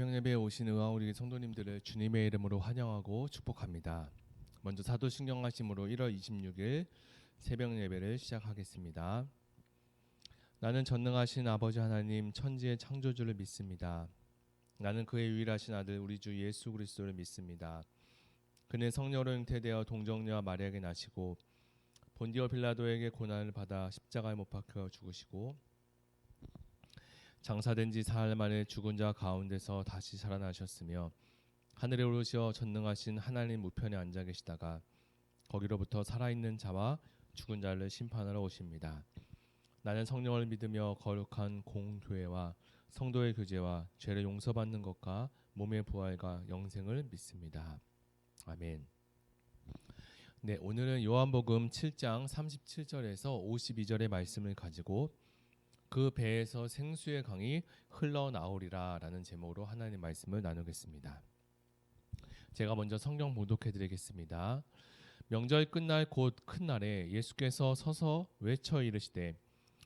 새벽 예배에 오신 의아우리 성도님들을 주님의 이름으로 환영하고 축복합니다. 먼저 사도신경 말씀으로 1월 26일 새벽 예배를 시작하겠습니다. 나는 전능하신 아버지 하나님 천지의 창조주를 믿습니다. 나는 그의 유일하신 아들 우리 주 예수 그리스도를 믿습니다. 그는 성령으로 잉태되어 동정녀와 마리아에게 나시고 본디오 빌라도에게 고난을 받아 십자가에 못 박혀 죽으시고 장사된 지 사흘 만에 죽은 자 가운데서 다시 살아나셨으며 하늘에 오르시어 전능하신 하나님 우편에 앉아 계시다가 거기로부터 살아있는 자와 죽은 자를 심판하러 오십니다. 나는 성령을 믿으며 거룩한 공교회와 성도의 교제와 죄를 용서받는 것과 몸의 부활과 영생을 믿습니다. 아멘. 네, 오늘은 요한복음 7장 37절에서 52절의 말씀을 가지고 그 배에서 생수의 강이 흘러나오리라 라는 제목으로 하나님 말씀을 나누겠습니다. 제가 먼저 성경 봉독해 드리겠습니다. 명절 끝날 곧 큰 날에 예수께서 서서 외쳐 이르시되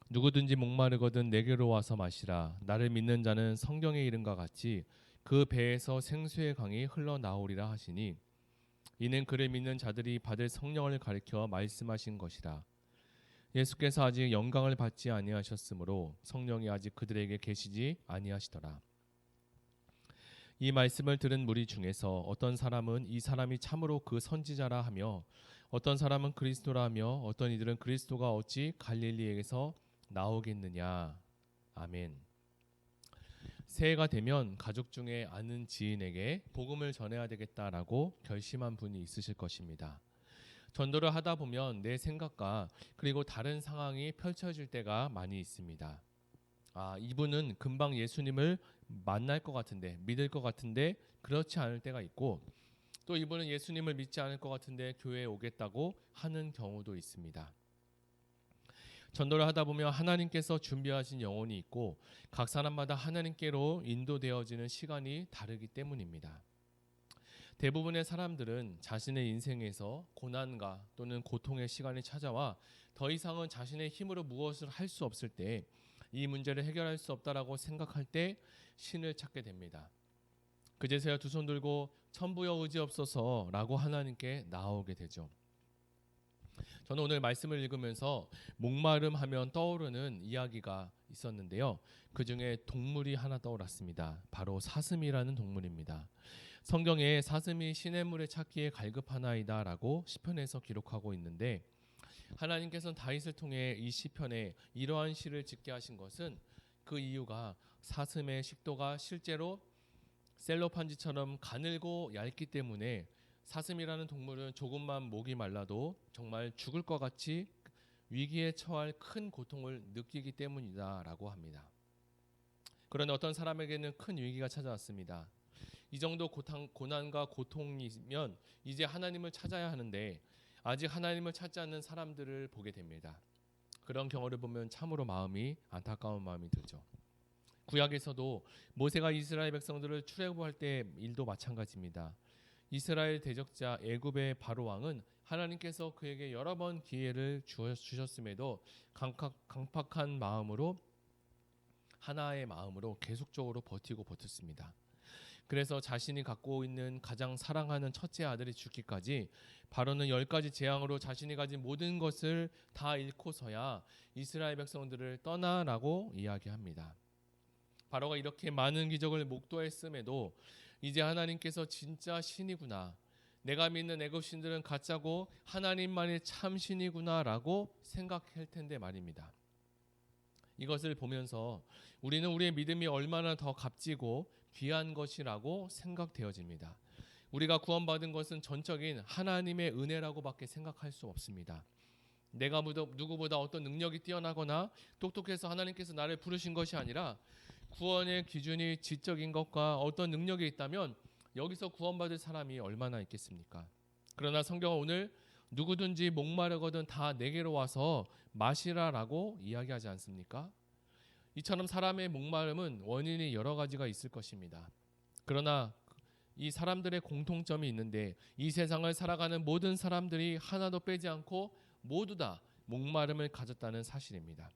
누구든지 목마르거든 내게로 와서 마시라. 나를 믿는 자는 성경의 이름과 같이 그 배에서 생수의 강이 흘러나오리라 하시니 이는 그를 믿는 자들이 받을 성령을 가리켜 말씀하신 것이라. 예수께서 아직 영광을 받지 아니하셨으므로 성령이 아직 그들에게 계시지 아니하시더라. 이 말씀을 들은 무리 중에서 어떤 사람은 이 사람이 참으로 그 선지자라 하며 어떤 사람은 그리스도라 하며 어떤 이들은 그리스도가 어찌 갈릴리에게서 나오겠느냐. 아멘. 새해가 되면 가족 중에 아는 지인에게 복음을 전해야 되겠다라고 결심한 분이 있으실 것입니다. 전도를 하다 보면 내 생각과 그리고 다른 상황이 펼쳐질 때가 많이 있습니다. 이분은 금방 예수님을 만날 것 같은데, 믿을 것 같은데 그렇지 않을 때가 있고, 또 이분은 예수님을 믿지 않을 것 같은데 교회에 오겠다고 하는 경우도 있습니다. 전도를 하다 보면 하나님께서 준비하신 영혼이 있고 각 사람마다 하나님께로 인도되어지는 시간이 다르기 때문입니다. 대부분의 사람들은 자신의 인생에서 고난과 또는 고통의 시간이 찾아와 더 이상은 자신의 힘으로 무엇을 할 수 없을 때, 이 문제를 해결할 수 없다라고 생각할 때 신을 찾게 됩니다. 그제서야 두 손 들고 천부여 의지없소서라고 하나님께 나아오게 되죠. 저는 오늘 말씀을 읽으면서 목마름 하면 떠오르는 이야기가 있었는데요. 그 중에 동물이 하나 떠올랐습니다. 바로 사슴이라는 동물입니다. 성경에 사슴이 시냇물에 찾기에 갈급하나이다 라고 시편에서 기록하고 있는데, 하나님께서는 다윗을 통해 이 시편에 이러한 시를 짓게 하신 것은 그 이유가 사슴의 식도가 실제로 셀로판지처럼 가늘고 얇기 때문에 사슴이라는 동물은 조금만 목이 말라도 정말 죽을 것 같이 위기에 처할 큰 고통을 느끼기 때문이다 라고 합니다. 그런데 어떤 사람에게는 큰 위기가 찾아왔습니다. 이 정도 고난과 고통이면 이제 하나님을 찾아야 하는데 아직 하나님을 찾지 않는 사람들을 보게 됩니다. 그런 경우를 보면 참으로 마음이 안타까운 마음이 들죠. 구약에서도 모세가 이스라엘 백성들을 출애굽할 때 일도 마찬가지입니다. 이스라엘 대적자 애굽의 바로 왕은 하나님께서 그에게 여러 번 기회를 주셨음에도 강팍한 마음으로, 하나의 마음으로 계속적으로 버텼습니다. 그래서 자신이 갖고 있는 가장 사랑하는 첫째 아들이 죽기까지 바로는 10가지 재앙으로 자신이 가진 모든 것을 다 잃고서야 이스라엘 백성들을 떠나라고 이야기합니다. 바로가 이렇게 많은 기적을 목도했음에도 이제 하나님께서 진짜 신이구나, 내가 믿는 애굽 신들은 가짜고 하나님만이 참 신이구나 라고 생각할 텐데 말입니다. 이것을 보면서 우리는 우리의 믿음이 얼마나 더 값지고 귀한 것이라고 생각되어집니다. 우리가 구원받은 것은 전적인 하나님의 은혜라고밖에 생각할 수 없습니다. 내가 누구보다 어떤 능력이 뛰어나거나 똑똑해서 하나님께서 나를 부르신 것이 아니라 구원의 기준이 지적인 것과 어떤 능력이 있다면 여기서 구원받을 사람이 얼마나 있겠습니까? 그러나 성경은 오늘 누구든지 목마르거든 다 내게로 와서 마시라라고 이야기하지 않습니까? 이처럼 사람의 목마름은 원인이 여러 가지가 있을 것입니다. 그러나 이 사람들의 공통점이 있는데, 이 세상을 살아가는 모든 사람들이 하나도 빼지 않고 모두 다 목마름을 가졌다는 사실입니다.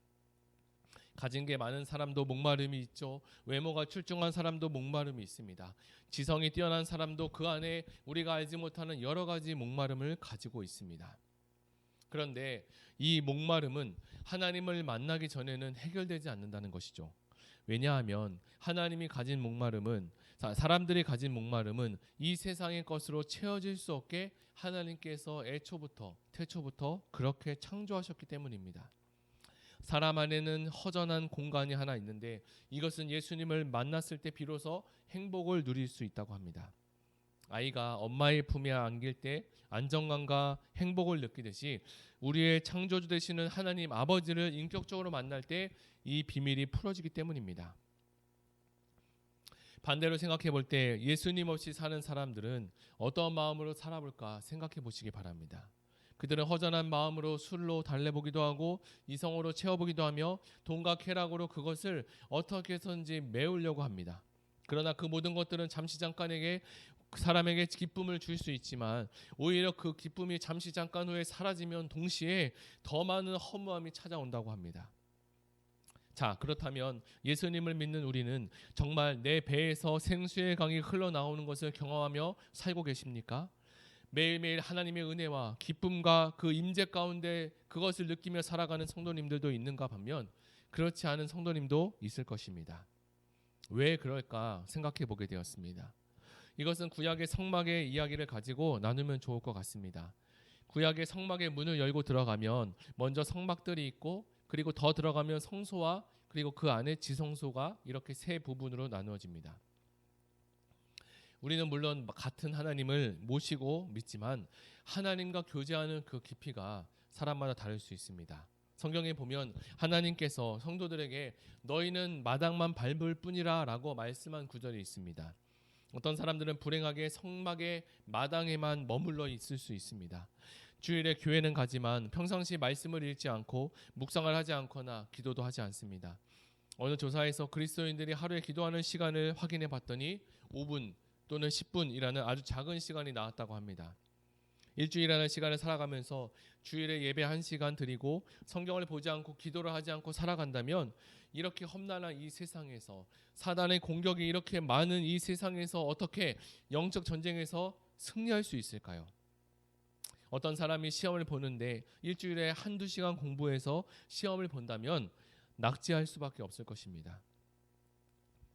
가진 게 많은 사람도 목마름이 있죠. 외모가 출중한 사람도 목마름이 있습니다. 지성이 뛰어난 사람도 그 안에 우리가 알지 못하는 여러 가지 목마름을 가지고 있습니다. 그런데 이 목마름은 하나님을 만나기 전에는 해결되지 않는다는 것이죠. 왜냐하면 하나님이 가진 목마름은, 사람들이 가진 목마름은 이 세상의 것으로 채워질 수 없게 하나님께서 태초부터 그렇게 창조하셨기 때문입니다. 사람 안에는 허전한 공간이 하나 있는데 이것은 예수님을 만났을 때 비로소 행복을 누릴 수 있다고 합니다. 아이가 엄마의 품에 안길 때 안정감과 행복을 느끼듯이 우리의 창조주 되시는 하나님 아버지를 인격적으로 만날 때 이 비밀이 풀어지기 때문입니다. 반대로 생각해 볼 때 예수님 없이 사는 사람들은 어떤 마음으로 살아볼까 생각해 보시기 바랍니다. 그들은 허전한 마음으로 술로 달래보기도 하고 이성으로 채워보기도 하며 돈과 쾌락으로 그것을 어떻게 해서든지 메우려고 합니다. 그러나 그 모든 것들은 잠시 잠깐에게 사람에게 기쁨을 줄 수 있지만 오히려 그 기쁨이 잠시 잠깐 후에 사라지면 동시에 더 많은 허무함이 찾아온다고 합니다. 자, 그렇다면 예수님을 믿는 우리는 정말 내 배에서 생수의 강이 흘러나오는 것을 경험하며 살고 계십니까? 매일매일 하나님의 은혜와 기쁨과 그 임재 가운데 그것을 느끼며 살아가는 성도님들도 있는가 하면 그렇지 않은 성도님도 있을 것입니다. 왜 그럴까 생각해 보게 되었습니다. 이것은 구약의 성막의 이야기를 가지고 나누면 좋을 것 같습니다. 구약의 성막의 문을 열고 들어가면 먼저 성막들이 있고 그리고 더 들어가면 성소와 그리고 그 안에 지성소가 이렇게 세 부분으로 나누어집니다. 우리는 물론 같은 하나님을 모시고 믿지만 하나님과 교제하는 그 깊이가 사람마다 다를 수 있습니다. 성경에 보면 하나님께서 성도들에게 너희는 마당만 밟을 뿐이라 라고 말씀한 구절이 있습니다. 어떤 사람들은 불행하게 성막의 마당에만 머물러 있을 수 있습니다. 주일에 교회는 가지만 평상시 말씀을 읽지 않고 묵상을 하지 않거나 기도도 하지 않습니다. 어느 조사에서 그리스도인들이 하루에 기도하는 시간을 확인해 봤더니 5분 또는 10분이라는 아주 작은 시간이 나왔다고 합니다. 일주일이라는 시간을 살아가면서 주일에 예배 1시간 드리고 성경을 보지 않고 기도를 하지 않고 살아간다면 이렇게 험난한 이 세상에서 사단의 공격이 이렇게 많은 이 세상에서 어떻게 영적 전쟁에서 승리할 수 있을까요? 어떤 사람이 시험을 보는데 일주일에 1-2시간 공부해서 시험을 본다면 낙제할 수밖에 없을 것입니다.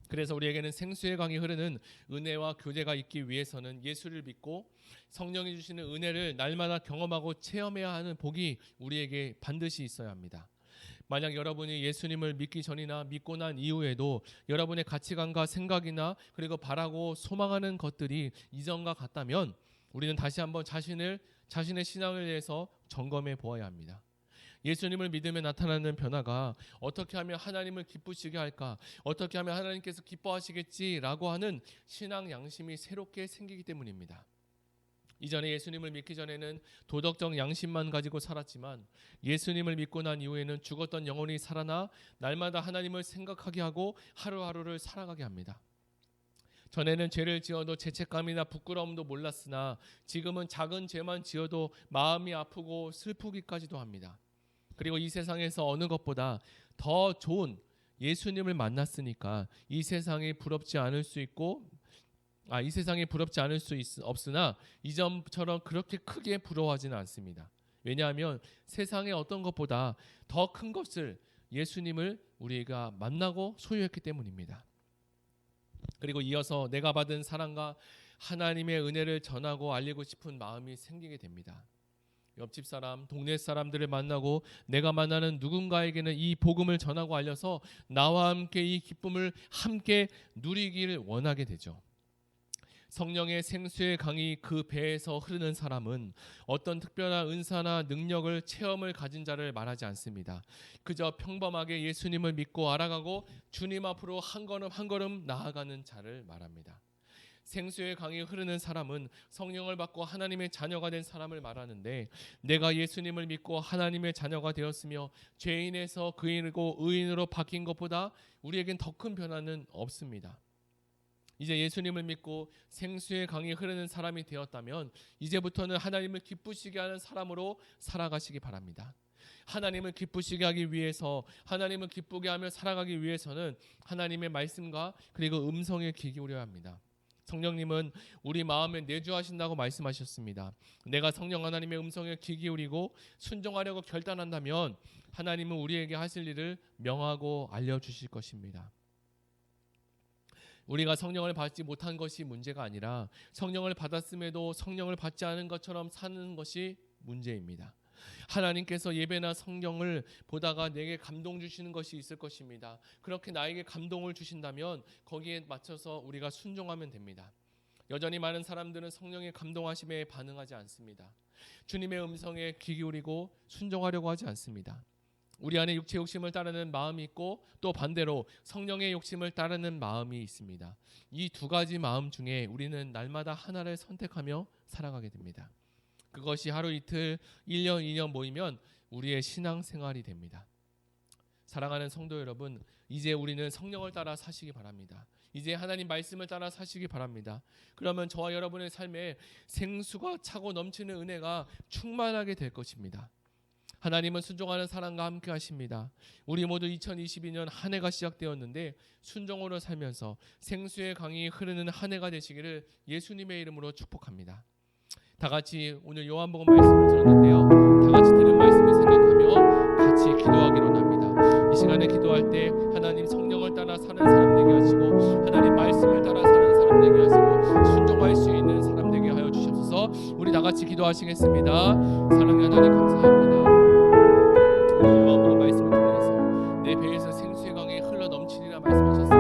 그래서 우리에게는 생수의 강이 흐르는 은혜와 교제가 있기 위해서는 예수를 믿고 성령이 주시는 은혜를 날마다 경험하고 체험해야 하는 복이 우리에게 반드시 있어야 합니다. 만약 여러분이 예수님을 믿기 전이나 믿고 난 이후에도 여러분의 가치관과 생각이나 그리고 바라고 소망하는 것들이 이전과 같다면 우리는 다시 한번 자신의 신앙을 위해서 점검해 보아야 합니다. 예수님을 믿으며 나타나는 변화가 어떻게 하면 하나님을 기쁘시게 할까? 어떻게 하면 하나님께서 기뻐하시겠지라고 하는 신앙 양심이 새롭게 생기기 때문입니다. 이전에 예수님을 믿기 전에는 도덕적 양심만 가지고 살았지만 예수님을 믿고 난 이후에는 죽었던 영혼이 살아나 날마다 하나님을 생각하게 하고 하루하루를 살아가게 합니다. 전에는 죄를 지어도 죄책감이나 부끄러움도 몰랐으나 지금은 작은 죄만 지어도 마음이 아프고 슬프기까지도 합니다. 그리고 이 세상에서 어느 것보다 더 좋은 예수님을 만났으니까 이 세상이 부럽지 않을 수 없으나 이전처럼 그렇게 크게 부러워하지는 않습니다. 왜냐하면 세상의 어떤 것보다 더 큰 것을 예수님을 우리가 만나고 소유했기 때문입니다. 그리고 이어서 내가 받은 사랑과 하나님의 은혜를 전하고 알리고 싶은 마음이 생기게 됩니다. 옆집 사람, 동네 사람들을 만나고 내가 만나는 누군가에게는 이 복음을 전하고 알려서 나와 함께 이 기쁨을 함께 누리기를 원하게 되죠. 성령의 생수의 강이 그 배에서 흐르는 사람은 어떤 특별한 은사나 능력을 체험을 가진 자를 말하지 않습니다. 그저 평범하게 예수님을 믿고 알아가고 주님 앞으로 한 걸음 한 걸음 나아가는 자를 말합니다. 생수의 강이 흐르는 사람은 성령을 받고 하나님의 자녀가 된 사람을 말하는데 내가 예수님을 믿고 하나님의 자녀가 되었으며 죄인에서 그이고 의인으로 바뀐 것보다 우리에겐 더 큰 변화는 없습니다. 이제 예수님을 믿고 생수의 강이 흐르는 사람이 되었다면 이제부터는 하나님을 기쁘시게 하는 사람으로 살아가시기 바랍니다. 하나님을 기쁘시게 하기 위해서, 하나님을 기쁘게 하며 살아가기 위해서는 하나님의 말씀과 그리고 음성에 귀 기울여야 합니다. 성령님은 우리 마음에 내주하신다고 말씀하셨습니다. 내가 성령 하나님의 음성에 귀 기울이고 순종하려고 결단한다면 하나님은 우리에게 하실 일을 명하고 알려주실 것입니다. 우리가 성령을 받지 못한 것이 문제가 아니라 성령을 받았음에도 성령을 받지 않은 것처럼 사는 것이 문제입니다. 하나님께서 예배나 성경을 보다가 내게 감동 주시는 것이 있을 것입니다. 그렇게 나에게 감동을 주신다면 거기에 맞춰서 우리가 순종하면 됩니다. 여전히 많은 사람들은 성령의 감동하심에 반응하지 않습니다. 주님의 음성에 귀 기울이고 순종하려고 하지 않습니다. 우리 안에 육체 욕심을 따르는 마음이 있고 또 반대로 성령의 욕심을 따르는 마음이 있습니다. 이 두 가지 마음 중에 우리는 날마다 하나를 선택하며 살아가게 됩니다. 그것이 하루 이틀, 1년, 2년 모이면 우리의 신앙생활이 됩니다. 사랑하는 성도 여러분, 이제 우리는 성령을 따라 사시기 바랍니다. 이제 하나님 말씀을 따라 사시기 바랍니다. 그러면 저와 여러분의 삶에 생수가 차고 넘치는 은혜가 충만하게 될 것입니다. 하나님은 순종하는 사람과 함께 하십니다. 우리 모두 2022년 한 해가 시작되었는데 순종으로 살면서 생수의 강이 흐르는 한 해가 되시기를 예수님의 이름으로 축복합니다. 다 같이 오늘 요한복음 말씀을 들었는데요. 다 같이 들은 말씀을 생각하며 같이 기도하기로 합니다. 이 시간에 기도할 때 하나님 성령을 따라 사는 사람 되게 하시고 하나님 말씀을 따라 사는 사람 되게 하시고 순종할 수 있는 사람 되게 하여 주시옵소서. 우리 다 같이 기도하시겠습니다. 사랑하는 하나님 감사합니다. 오늘 요한복음 말씀을 통해서 내 배에서 생수의 강이 흘러 넘치리라 말씀하셨습니다.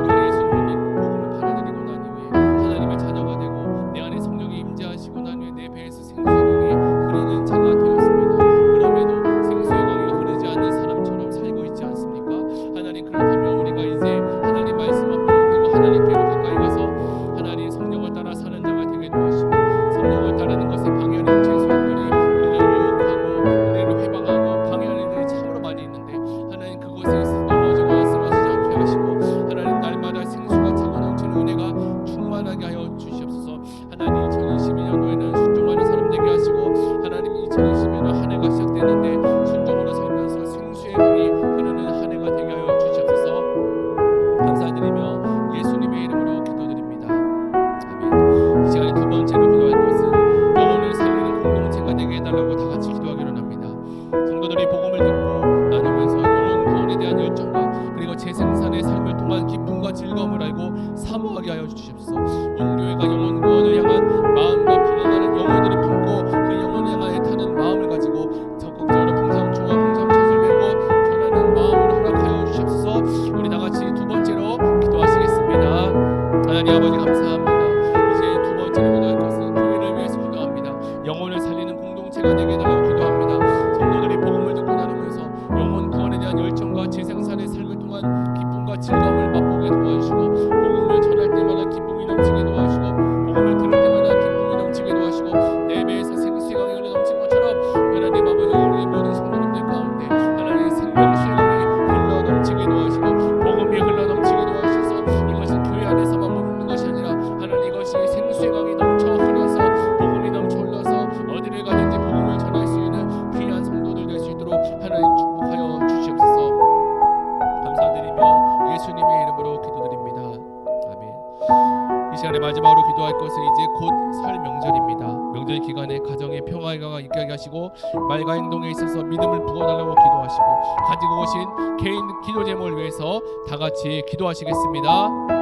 우리가 예수님을 믿고 복음을 받아들이고 난 이후에 하나님의 자녀가 되고 내 안에 성령이 임재하시고 난 후에 내 배에서 생수의 강이 흐르는 자가 되었습니다. 그럼에도 생수의 강이 흐르지 않는 사람처럼 살고 있지 않습니까? 하나님, 그렇다면 우리가 이제 하나님 말씀 앞으로 그리고 하나님께로 가까이 가서 하나님 성령을 따라 사는 자가 되게 도와주시고 성령을 따르는 것에 방해하는 육체의 소용돌이 우리를 유혹하고 우리를 회방하고 방해하는 일이 참으로 많이 있는데 하나님 그곳에 넘어지거나 쓰러지지 않게 하시고 하나님 날마다 생수가 차고 넘치는 은혜가 충만하게 하여 주시옵소서. 하나님 2022년도에는 순종하는 사람 되게 하시고 하나님 2022년 한 해가 시작됐는데 순종으로 살면서 생수의 강이 흐르는 한 해가 되게 하여 주시옵소서. 감사드리며 예수님의 이름으로 기도드립니다. 아멘. 이 시간에 두 번째로 기도할 것은 영혼을 살리는 공동체가 되게 해달라고 다 같이 기도하기로 합니다. 성도들이 복음을 듣고 나누면서 영혼 구원에 대한 열정과 그리고 재생산의 삶을 통한 기쁨과 즐거움을 알고 사모하게 하여 주시옵소서. 온 교회가 영혼 구원을 향한 마음과 방황하는 영혼들을 품고 그 영혼을 향하여 타는 마음을 가지고 적극적으로 풍성충과 풍성철을 메고 전하는 마음을 허락하여 주시옵소서. 우리 다 같이 두 번째로 기도하시겠습니다. 하나님 아버지 감사합니다. 이제 두 번째로 기도할 것은 교회를 위해서 기도합니다. 영혼을 살리는 공동체가 되게 해달라고 기도합니다. 성도들이 복음을 듣고 나누면서 영혼 구원에 대한 열정과 재생산의 삶을 통한 기쁨과 즐거움을 맛보게 도와주시고 복음을 전할 때마다 기쁨이 넘치게 도와주시고 복음을 들을 때마다 기쁨이 넘치게 도와주시고 내 배에서 생수의 강이 흘러 넘친 것처럼 하나님 아버지 우리 모든 성도님들 가운데 하나님의 생명수의 강이 흘러 넘치게 도와주시고 복음이 흘러 넘치게 도와주셔서 이것은 교회 안에서만 머무는 것이 아니라 하나님 이것이 생수의 강이 넘쳐 흘러서 복음이 넘쳐 흘러서 어디를 가든지 복음을 전할 수 있는 귀한 성도들 될 수 있도록 하나님 축복하여 주시옵소서. 감사드리며 예수님의 이름으로 기도드립니다. 아멘. 이 시간에 마지막으로 기도할 것은 이제 곧 설 명절입니다. 명절 기간에 가정의 평화가 있게 하시고 말과 행동에 있어서 믿음을 부어달라고 기도하시고 가지고 오신 개인 기도 제목을 위해서 다 같이 기도하시겠습니다.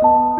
주